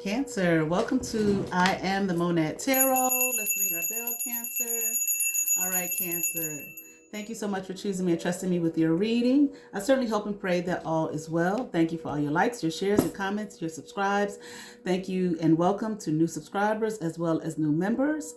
Cancer, welcome to I Am the Monad Tarot. Let's ring our bell, Cancer. All right, Cancer. Thank you so much for choosing me and trusting me with your reading. I certainly hope and pray that all is well. Thank you for all your likes, your shares, your comments, your subscribes. Thank you and welcome to new subscribers as well as new members.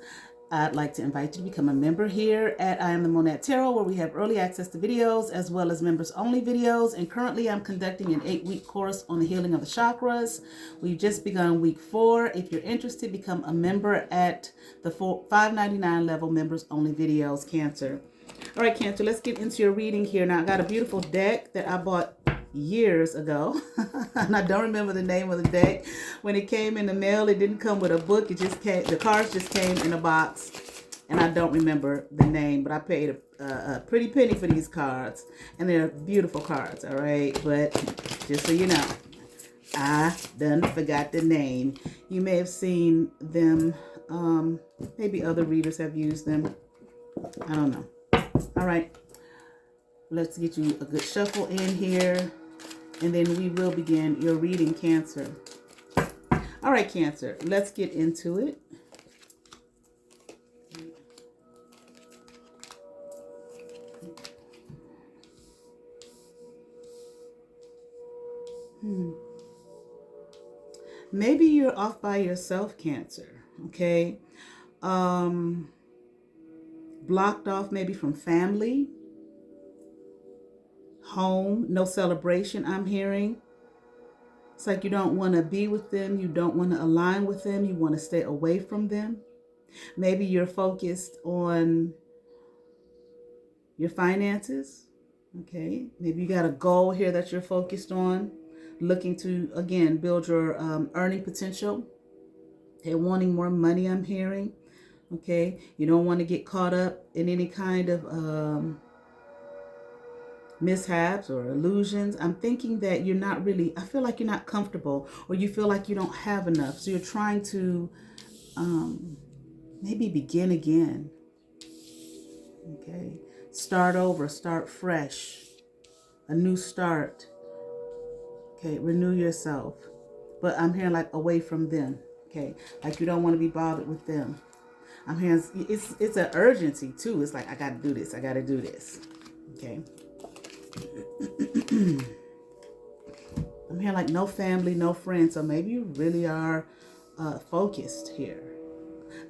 I'd like to invite you to become a member here at I Am the Monad Tarot, where we have early access to videos as well as members only videos. And currently I'm conducting an 8-week course on the healing of the chakras. We've just begun week 4. If you're interested, become a member at the $5.99 level members only videos, Cancer. All right, Cancer, let's get into your reading here. Now, I got a beautiful deck that I bought years ago and I don't remember the name of the deck. When it came in the mail, it didn't come with a book. It just came, the cards just came in a box, and I don't remember the name, but I paid a pretty penny for these cards, and they're beautiful cards. All right, but just so you know, I done forgot the name. You may have seen them, maybe other readers have used them, I don't know. All right, let's get you a good shuffle in here, and then we will begin your reading, Cancer. All right, Cancer, let's get into it. Maybe you're off by yourself, Cancer, okay? Blocked off maybe from family, home, no celebration, I'm hearing. It's like you don't want to be with them. You don't want to align with them. You want to stay away from them. Maybe you're focused on your finances. Okay. Maybe you got a goal here that you're focused on, looking to, again, build your earning potential. They're wanting more money, I'm hearing. Okay. You don't want to get caught up in any kind of mishaps or illusions. I'm thinking that you're not really, I feel like you're not comfortable, or you feel like you don't have enough. So you're trying to maybe begin again. Okay. Start over, start fresh, a new start. Okay. Renew yourself. But I'm hearing like away from them. Okay. Like you don't want to be bothered with them. I'm hearing it's an urgency too. It's like, I got to do this. I got to do this. Okay. I'm hearing like no family, no friends. So maybe you really are focused here.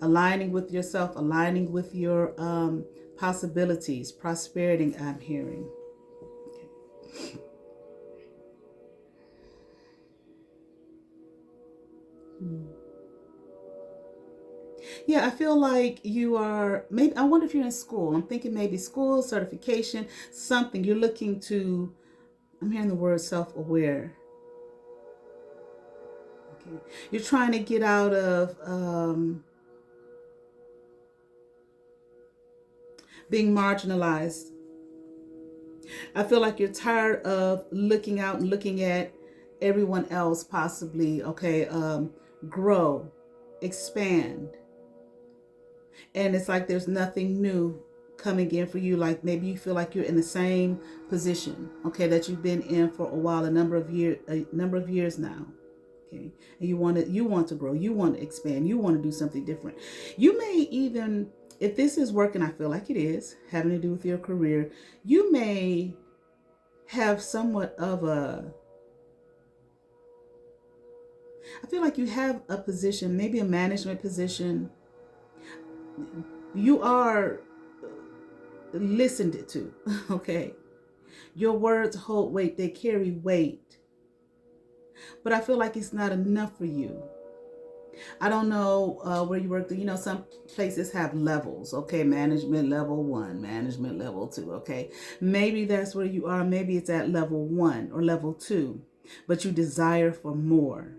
Aligning with yourself, aligning with your possibilities, prosperity, I'm hearing. Okay. Yeah, I feel like you are, maybe, I wonder if you're in school. I'm thinking maybe school, certification, something. You're looking to, I'm hearing the word self-aware. Okay. You're trying to get out of being marginalized. I feel like you're tired of looking out and looking at everyone else possibly, okay, grow, expand. And it's like there's nothing new coming in for you. Like maybe you feel like you're in the same position, okay, that you've been in for a while, a number of years now. Okay. And you want to grow, you want to expand, you want to do something different. You may even, if this is working, I feel like it is, having to do with your career, you may have somewhat of I feel like you have a position, maybe a management position. You are listened to, okay? Your words hold weight, they carry weight. But I feel like it's not enough for you. I don't know where you work. You know, some places have levels, okay? Management level 1, management level 2, okay? Maybe that's where you are. Maybe it's at level 1 or level 2, but you desire for more.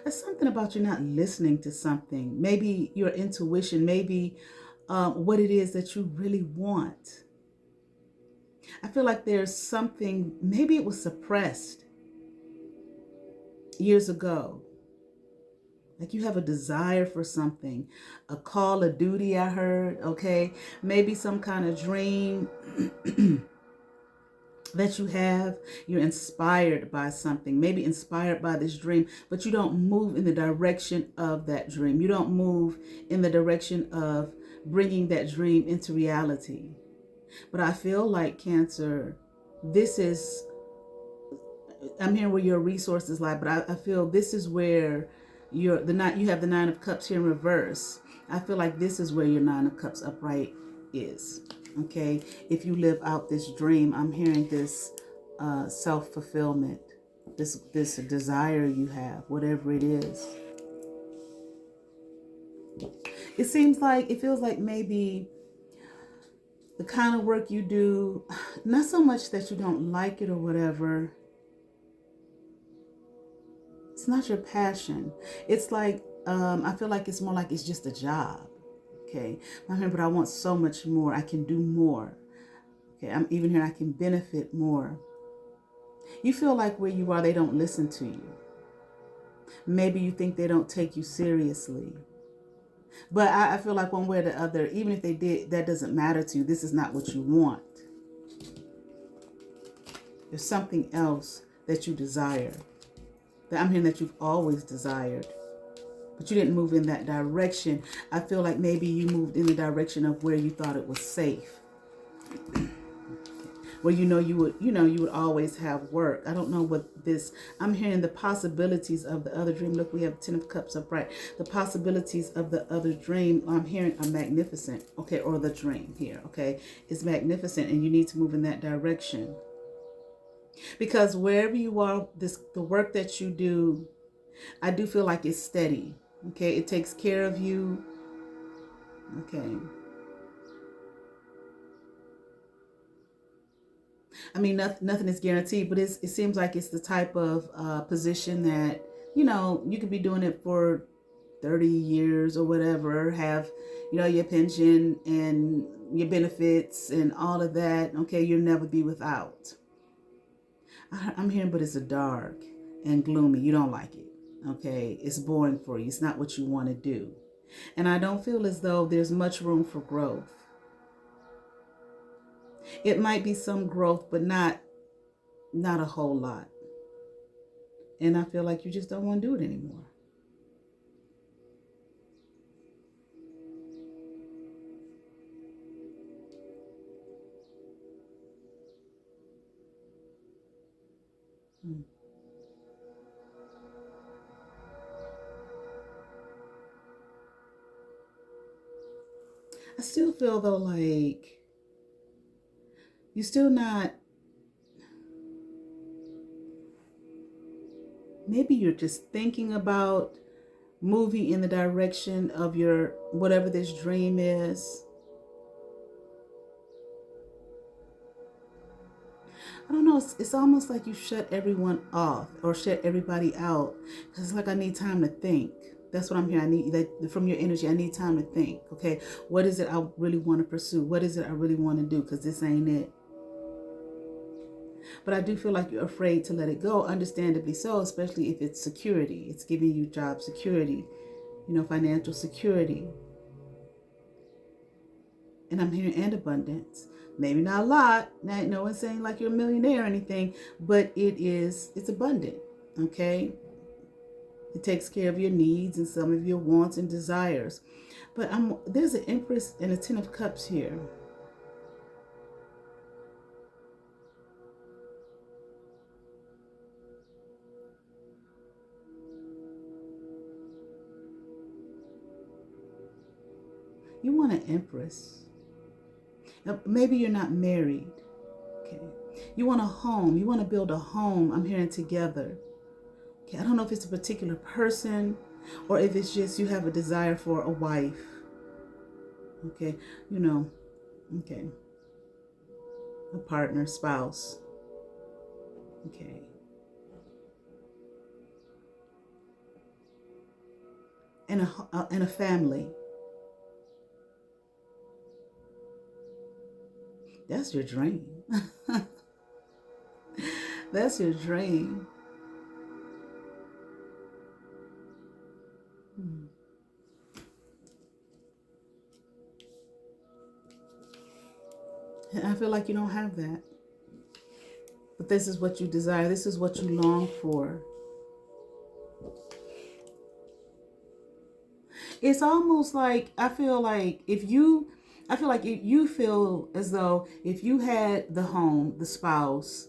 There's something about you not listening to something. Maybe your intuition, maybe what it is that you really want. I feel like there's something, maybe it was suppressed years ago. Like you have a desire for something, a call, a duty, I heard, okay? Maybe some kind of dream that you have. You're inspired by something, maybe inspired by this dream, but you don't move in the direction of that dream. You don't move in the direction of bringing that dream into reality. But I feel like, Cancer, this is, I'm hearing where your resources lie, but I feel this is where you have the Nine of Cups here in reverse. I feel like this is where your Nine of Cups upright is. Okay, if you live out this dream, I'm hearing this self-fulfillment, this desire you have, whatever it is. It feels like maybe the kind of work you do, not so much that you don't like it or whatever. It's not your passion. It's like, I feel like it's more like it's just a job. Okay. But I want so much more. I can do more. Okay. I'm even here. I can benefit more. You feel like where you are, they don't listen to you. Maybe you think they don't take you seriously. But I feel like one way or the other, even if they did, that doesn't matter to you. This is not what you want. There's something else that you desire. That I'm hearing that you've always desired, but you didn't move in that direction. I feel like maybe you moved in the direction of where you thought it was safe, where you would always have work. I don't know what this. I'm hearing the possibilities of the other dream. Look, we have 10 of Cups upright. The possibilities of the other dream, I'm hearing, are magnificent. Okay, or the dream here. Okay, is magnificent, and you need to move in that direction. Because wherever you are, the work that you do, I do feel like it's steady. Okay, it takes care of you. Okay. I mean, nothing is guaranteed, but it seems like it's the type of position that, you could be doing it for 30 years or whatever, have, your pension and your benefits and all of that. Okay, you'll never be without. I'm hearing, but it's a dark and gloomy. You don't like it. Okay, it's boring for you. It's not what you want to do. And I don't feel as though there's much room for growth. It might be some growth, but not a whole lot. And I feel like you just don't want to do it anymore. I still feel though like you're still not, maybe you're just thinking about moving in the direction of your whatever this dream is. I don't know, it's almost like you shut everyone off or shut everybody out, because it's like, I need time to think. That's what I'm hearing. I need that from your energy. I need time to think. Okay, what is it I really want to pursue? What is it I really want to do? Because this ain't it. But I do feel like you're afraid to let it go, understandably so, especially if it's security. It's giving you job security, financial security. And I'm hearing and abundance. Maybe not a lot. Now, no one's saying like you're a millionaire or anything, but it's abundant. Okay? It takes care of your needs and some of your wants and desires. But there's an Empress and a 10 of Cups here. You want an Empress. Now, maybe you're not married. Okay. You want a home. You want to build a home. I'm hearing together. Okay. I don't know if it's a particular person or if it's just you have a desire for a wife. Okay. Okay. A partner, spouse. Okay. And a family. That's your dream. That's your dream. And I feel like you don't have that. But this is what you desire. This is what you long for. It's almost like I feel like if you feel as though if you had the home, the spouse,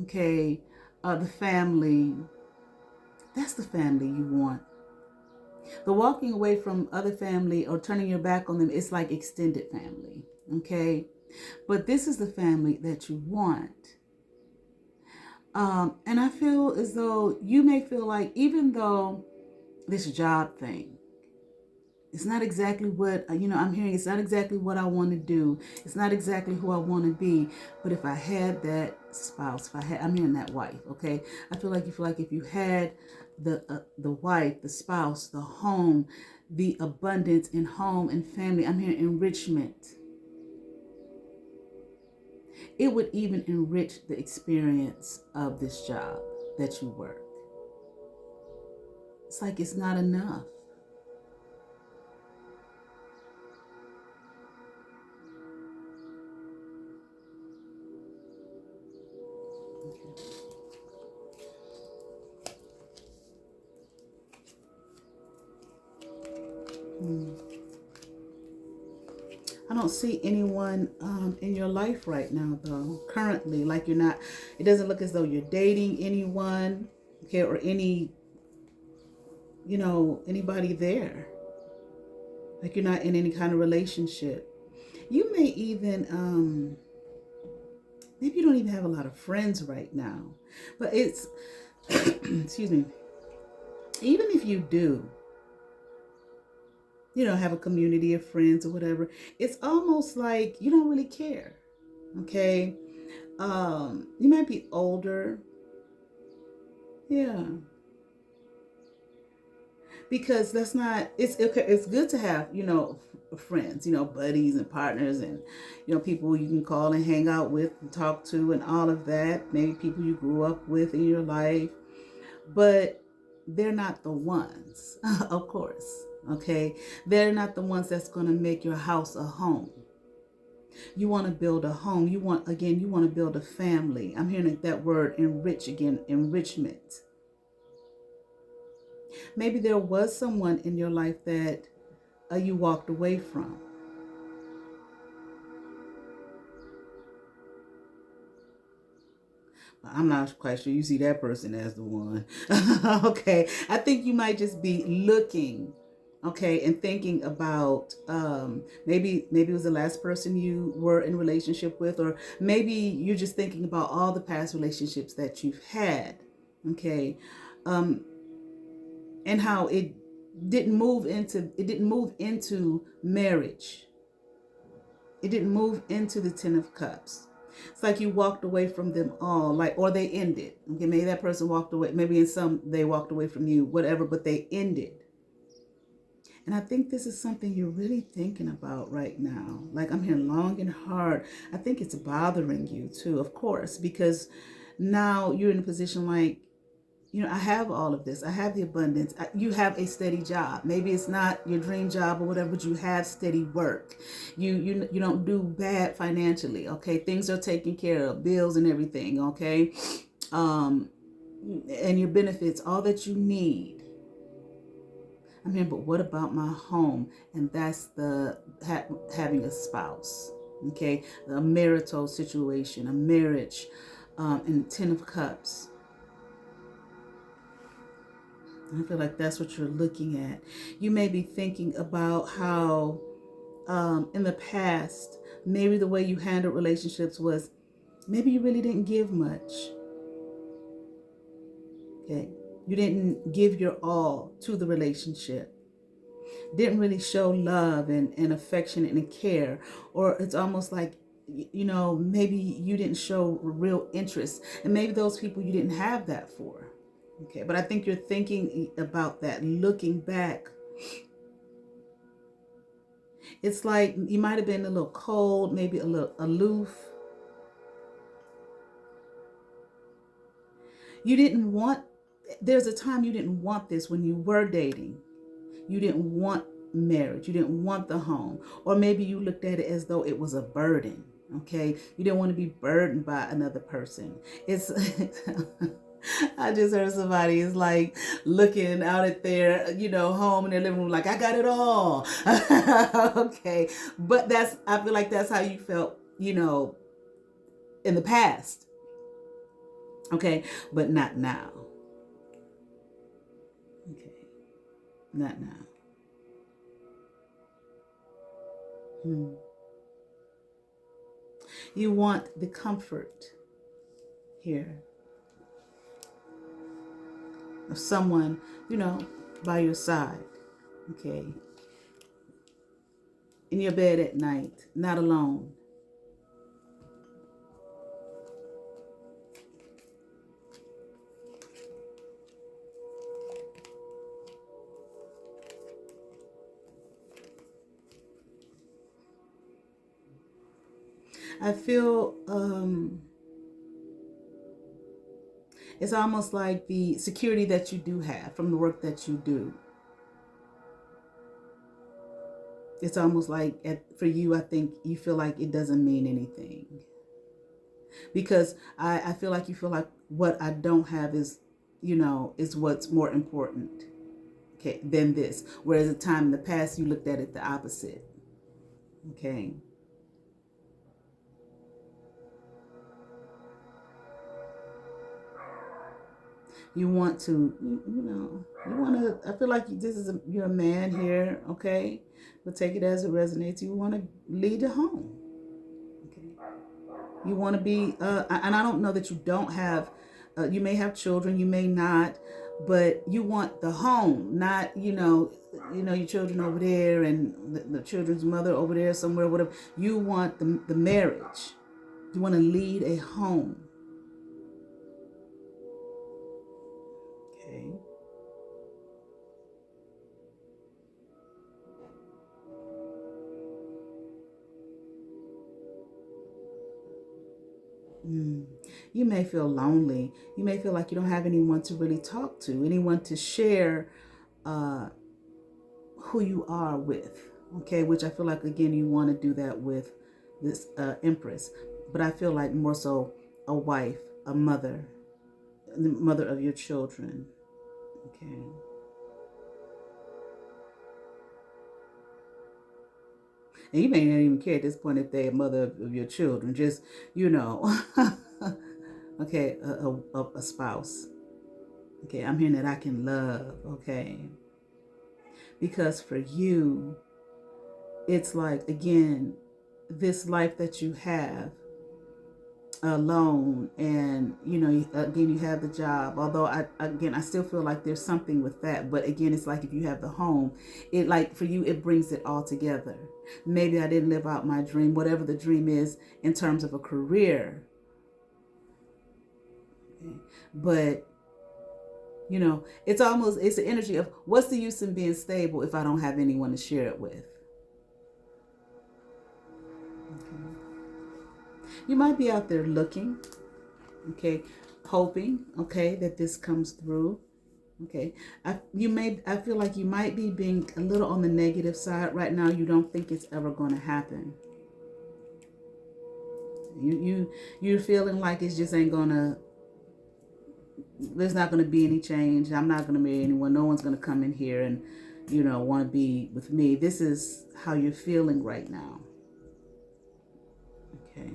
okay, the family, that's the family you want. The walking away from other family or turning your back on them, it's like extended family, okay? But this is the family that you want. And I feel as though you may feel like even though this job thing, it's not exactly what, I'm hearing it's not exactly what I want to do. It's not exactly who I want to be. But if I had that spouse, I'm hearing that wife, okay? I feel like you feel like if you had the wife, the spouse, the home, the abundance in home and family, I'm hearing enrichment. It would even enrich the experience of this job that you work. It's like it's not enough. I don't see anyone in your life right now, though, currently. Like you're not, it doesn't look as though you're dating anyone, okay, or anybody there. Like you're not in any kind of relationship. You may even, maybe you don't even have a lot of friends right now. But it's, excuse me, even if you do, have a community of friends or whatever, it's almost like you don't really care. Okay. You might be older. Yeah. Because that's not, it's okay. It's good to have, friends, buddies and partners and, people you can call and hang out with and talk to and all of that. Maybe people you grew up with in your life, but they're not the ones, of course. Okay. They're not the ones that's going to make your house a home. You want to build a home. You want to build a family. I'm hearing that word enrich again, enrichment. Maybe there was someone in your life that you walked away from. I'm not quite sure you see that person as the one. Okay. I think you might just be looking, okay, and thinking about maybe it was the last person you were in relationship with, or maybe you're just thinking about all the past relationships that you've had, okay, and how it didn't move into marriage. It didn't move into the Ten of Cups. It's like you walked away from them all, or they ended. Okay, maybe that person walked away. Maybe in some they walked away from you, whatever, but they ended. And I think this is something you're really thinking about right now. Like I'm hearing long and hard. I think it's bothering you too, of course, because now you're in a position like, I have all of this. I have the abundance. You have a steady job. Maybe it's not your dream job or whatever, but you have steady work. You don't do bad financially. Okay, things are taken care of, bills and everything. Okay, and your benefits, all that you need. I'm here, but what about my home? And that's having a spouse. Okay, a marital situation, a marriage, and 10 of Cups. I feel like that's what you're looking at. You may be thinking about how in the past, maybe the way you handled relationships was maybe you really didn't give much. Okay. You didn't give your all to the relationship. Didn't really show love and affection and care. Or it's almost like, maybe you didn't show real interest. And maybe those people you didn't have that for. Okay, but I think you're thinking about that, looking back. It's like you might have been a little cold, maybe a little aloof. There's a time you didn't want this when you were dating. You didn't want marriage. You didn't want the home. Or maybe you looked at it as though it was a burden. Okay, you didn't want to be burdened by another person. It's I just heard somebody is like looking out at their, home in their living room, like, I got it all. Okay, but I feel like that's how you felt, in the past. Okay, but not now. Okay, not now. Hmm. You want the comfort here of someone, by your side. Okay, in your bed at night, not alone. I feel it's almost like the security that you do have from the work that you do. It's almost like for you, I think you feel like it doesn't mean anything. Because I feel like you feel like what I don't have is what's more important, okay, than this. Whereas a time in the past, you looked at it the opposite. Okay. You want to, you want to, I feel like you're a man here, okay? But take it as it resonates. You want to lead a home. Okay. You want to be, and I don't know that you don't have, you may have children, you may not, but you want the home, not, your children over there and the children's mother over there somewhere, whatever. You want the marriage. You want to lead a home. Okay. You may feel lonely. You may feel like you don't have anyone to really talk to, anyone to share who you are with. Okay, which I feel like, again, you want to do that with this Empress. But I feel like more so a wife, a mother, the mother of your children. Okay. And you may not even care at this point if they're a mother of your children. Just, okay, a spouse. Okay, I'm hearing that I can love. Okay. Because for you, it's like, again, this life that you have alone, and again, you have the job, although I still feel like there's something with that, but again, it's like if you have the home, it, like, for you, it brings it all together. Maybe I didn't live out my dream, whatever the dream is in terms of a career, okay? But it's the energy of, what's the use in being stable if I don't have anyone to share it with? Okay. You might be out there looking, okay, hoping, okay, that this comes through. Okay, I feel like you might be being a little on the negative side right now. You don't think it's ever going to happen. You're feeling like it's just ain't gonna. There's not going to be any change. I'm not going to marry anyone. No one's going to come in here and want to be with me. This is how you're feeling right now. Okay.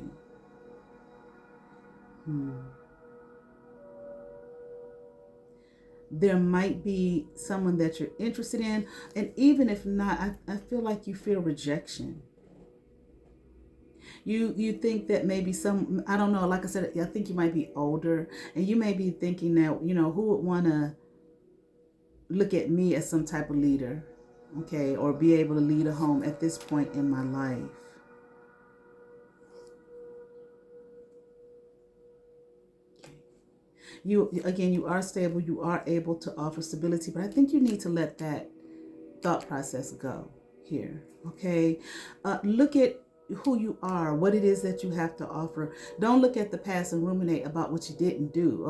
There might be someone that you're interested in, and even if not, I feel like you feel rejection. You think that maybe I don't know, like I said, I think you might be older, and you may be thinking that, who would want to look at me as some type of leader, okay, or be able to lead a home at this point in my life. You are stable, you are able to offer stability, but I think you need to let that thought process go here, okay? Look at who you are, what it is that you have to offer. Don't look at the past and ruminate about what you didn't do.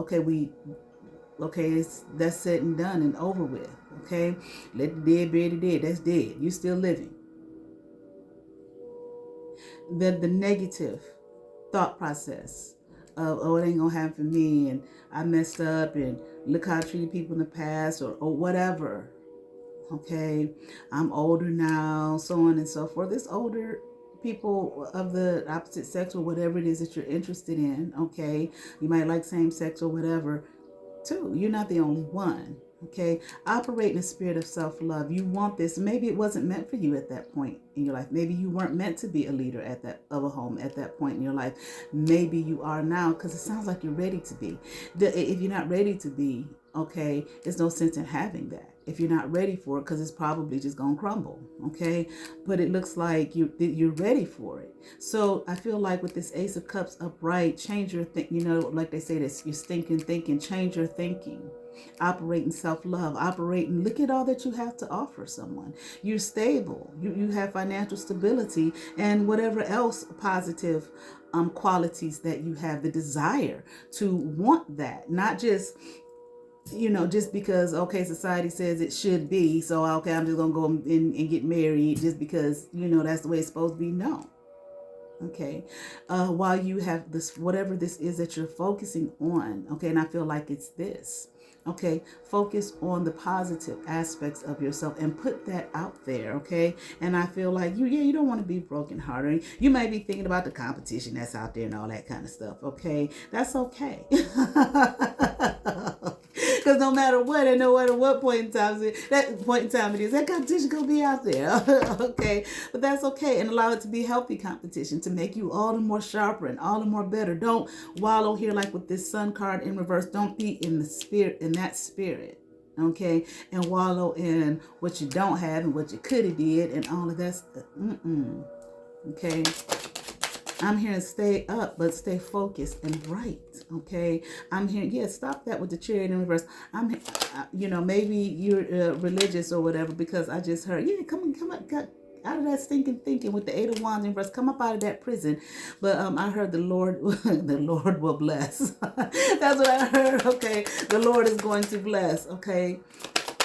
Okay, that's said and done and over with, okay? Let the dead bury the dead. That's dead. You still living. The negative, thought process of, oh, it ain't gonna happen for me, and I messed up, and look how I treated people in the past, or whatever. Okay, I'm older now, so on and so forth. This older people of the opposite sex, or whatever it is that you're interested in, okay, you might like same sex or whatever too. You're not the only one. Okay, operate in a spirit of self-love. You want this. Maybe it wasn't meant for you at that point in your life. Maybe you weren't meant to be a leader at that of a home at that point in your life. Maybe you are now, because it sounds like you're ready to be. If you're not ready to be, okay, there's no sense in having that. If you're not ready for it, because it's probably just gonna crumble. Okay, but it looks like you're ready for it. So I feel like with this Ace of Cups upright, change your like they say, this, you're stinking thinking. Change your thinking. Operate in self-love. Operate and look at all that you have to offer someone. You're stable. You have financial stability and whatever else positive qualities that you have, the desire to want that, not just just because, okay, society says it should be, so okay, I'm just gonna go and get married just because that's the way it's supposed to be. No. Okay, while you have this, whatever this is that you're focusing on, okay, and I feel like it's this. Okay, focus on the positive aspects of yourself and put that out there. Okay, and I feel like you don't want to be brokenhearted. You may be thinking about the competition that's out there and all that kind of stuff. Okay, that's okay. Because no matter what, and no matter what point in time it is, that competition gonna be out there. Okay, but that's okay, and allow it to be healthy competition to make you all the more sharper and all the more better. Don't wallow here like with this Sun card in reverse. Don't be in the spirit, in that spirit. Okay, and wallow in what you don't have and what you could have did and all of that stuff. Okay, I'm here to stay up, but stay focused and bright. Okay, I'm here. Yeah, stop that with the chariot in reverse. I'm, maybe you're religious or whatever, because I just heard, yeah, come on, get out of that stinking thinking with the Eight of Wands in reverse. Come up out of that prison. But I heard the Lord, the Lord will bless. That's what I heard. Okay, the Lord is going to bless. Okay,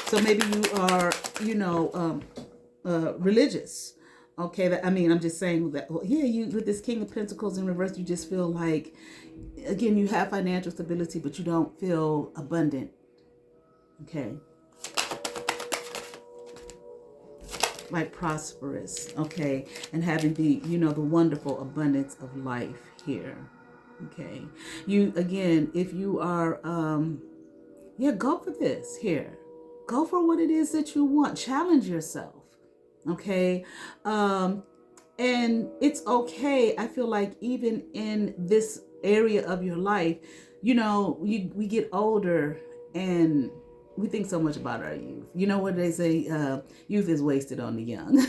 so maybe you are, religious. Okay, I'm just saying that. Well, yeah, you with this King of Pentacles in reverse, you just feel like, again, you have financial stability, but you don't feel abundant. Okay, like prosperous. Okay, and having the the wonderful abundance of life here. Okay, you again, if you are go for this here. Go for what it is that you want. Challenge yourself. Okay. And it's okay. I feel like even in this area of your life, we get older and we think so much about our youth. You know what they say, youth is wasted on the young.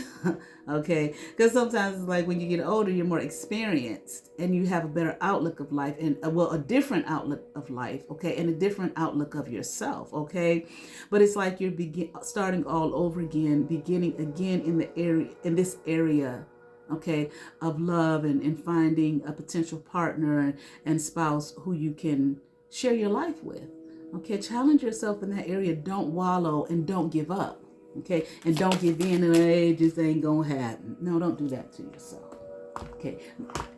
Okay, because sometimes it's like when you get older, you're more experienced and you have a better outlook of life, and a different outlook of life. Okay, and a different outlook of yourself. Okay, but it's like you're starting all over again, beginning again in this area, okay, of love, and finding a potential partner and spouse who you can share your life with. Okay, challenge yourself in that area. Don't wallow and don't give up. Okay, and don't give in and it just ain't gonna happen. No, don't do that to yourself. Okay,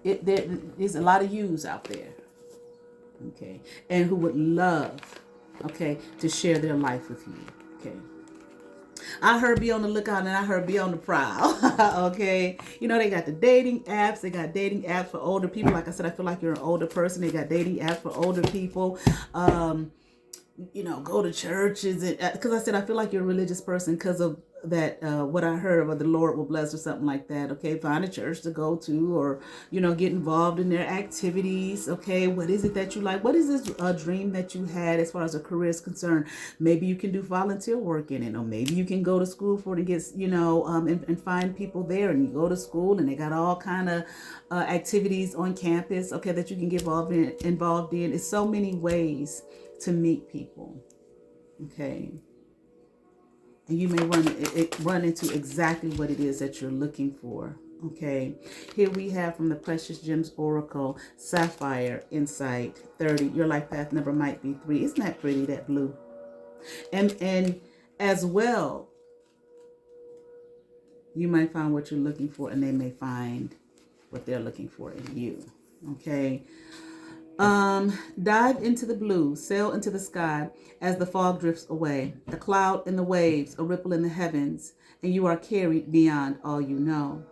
there's a lot of yous out there. Okay, and who would love, okay, to share their life with you. Okay. I heard be on the lookout, and I heard be on the prowl. Okay. They got the dating apps. They got dating apps for older people. Like I said, I feel like you're an older person. They got dating apps for older people. Go to churches. Because I said, I feel like you're a religious person because of that, what I heard about the Lord will bless or something like that. Okay. Find a church to go to, or, get involved in their activities. Okay. What is it that you like? What is this dream that you had as far as a career is concerned? Maybe you can do volunteer work in it, or maybe you can go to school for it and get, and find people there, and you go to school and they got all kind of activities on campus. Okay. That you can get involved in. It's so many ways to meet people. Okay. And you may run into exactly what it is that you're looking for. Okay. Here we have from the Precious Gems Oracle, Sapphire Insight 30. Your life path number might be 3. Isn't that pretty, that blue? And as well, you might find what you're looking for, and they may find what they're looking for in you. Okay. Dive into the blue, sail into the sky as the fog drifts away. A cloud in the waves, a ripple in the heavens, and you are carried beyond all you know.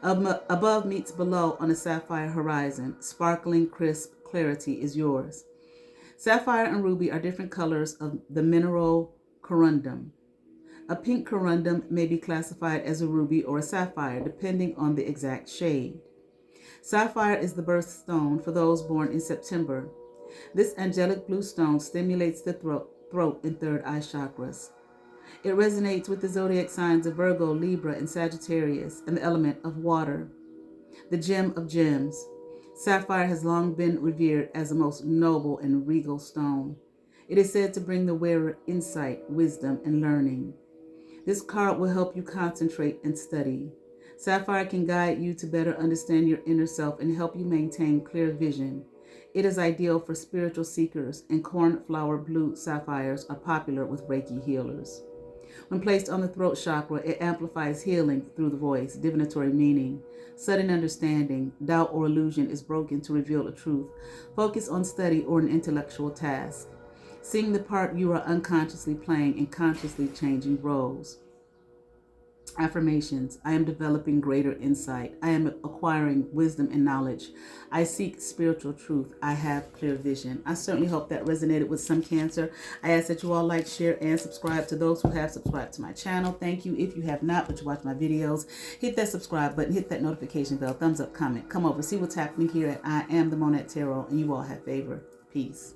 Above meets below on a sapphire horizon. Sparkling, crisp clarity is yours. Sapphire and ruby are different colors of the mineral corundum. A pink corundum may be classified as a ruby or a sapphire, depending on the exact shade. Sapphire is the birthstone for those born in September. This angelic blue stone stimulates the throat and third eye chakras. It resonates with the zodiac signs of Virgo, Libra, and Sagittarius, and the element of water. The gem of gems. Sapphire has long been revered as the most noble and regal stone. It is said to bring the wearer insight, wisdom, and learning. This card will help you concentrate and study. Sapphire can guide you to better understand your inner self and help you maintain clear vision. It is ideal for spiritual seekers, and cornflower blue sapphires are popular with Reiki healers. When placed on the throat chakra, it amplifies healing through the voice, divinatory meaning. Sudden understanding, doubt or illusion is broken to reveal a truth. Focus on study or an intellectual task. Seeing the part you are unconsciously playing and consciously changing roles. Affirmations. I am developing greater insight. I am acquiring wisdom and knowledge. I seek spiritual truth. I have clear vision. I certainly hope that resonated with some Cancer. I ask that you all like, share, and subscribe to those who have subscribed to my channel. Thank you. If you have not, but you watch my videos, hit that subscribe button, hit that notification bell, thumbs up, comment, come over, see what's happening here at I Am the Monette Tarot, and you all have favor. Peace.